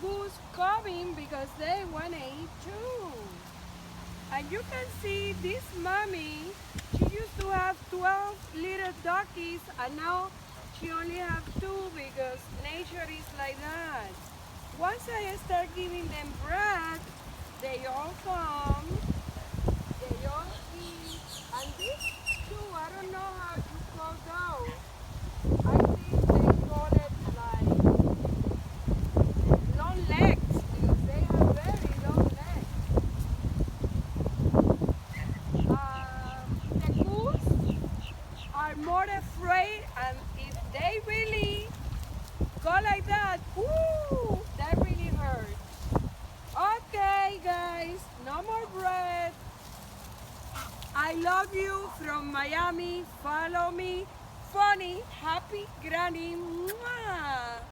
goose coming because they want to eat too. And you can see this mommy, she used to have 12 little duckies and now she only have two because nature is like that. Once I start giving them bread, they all come, they all eat, and these two, I don't know how you call those. I think they call it like long legs because they have very long legs. The goose are more afraid, and if they really go like that, whoo, that really hurts. Okay, guys, no more bread. I love you from Miami. Follow me. Funny, happy granny. Mwah.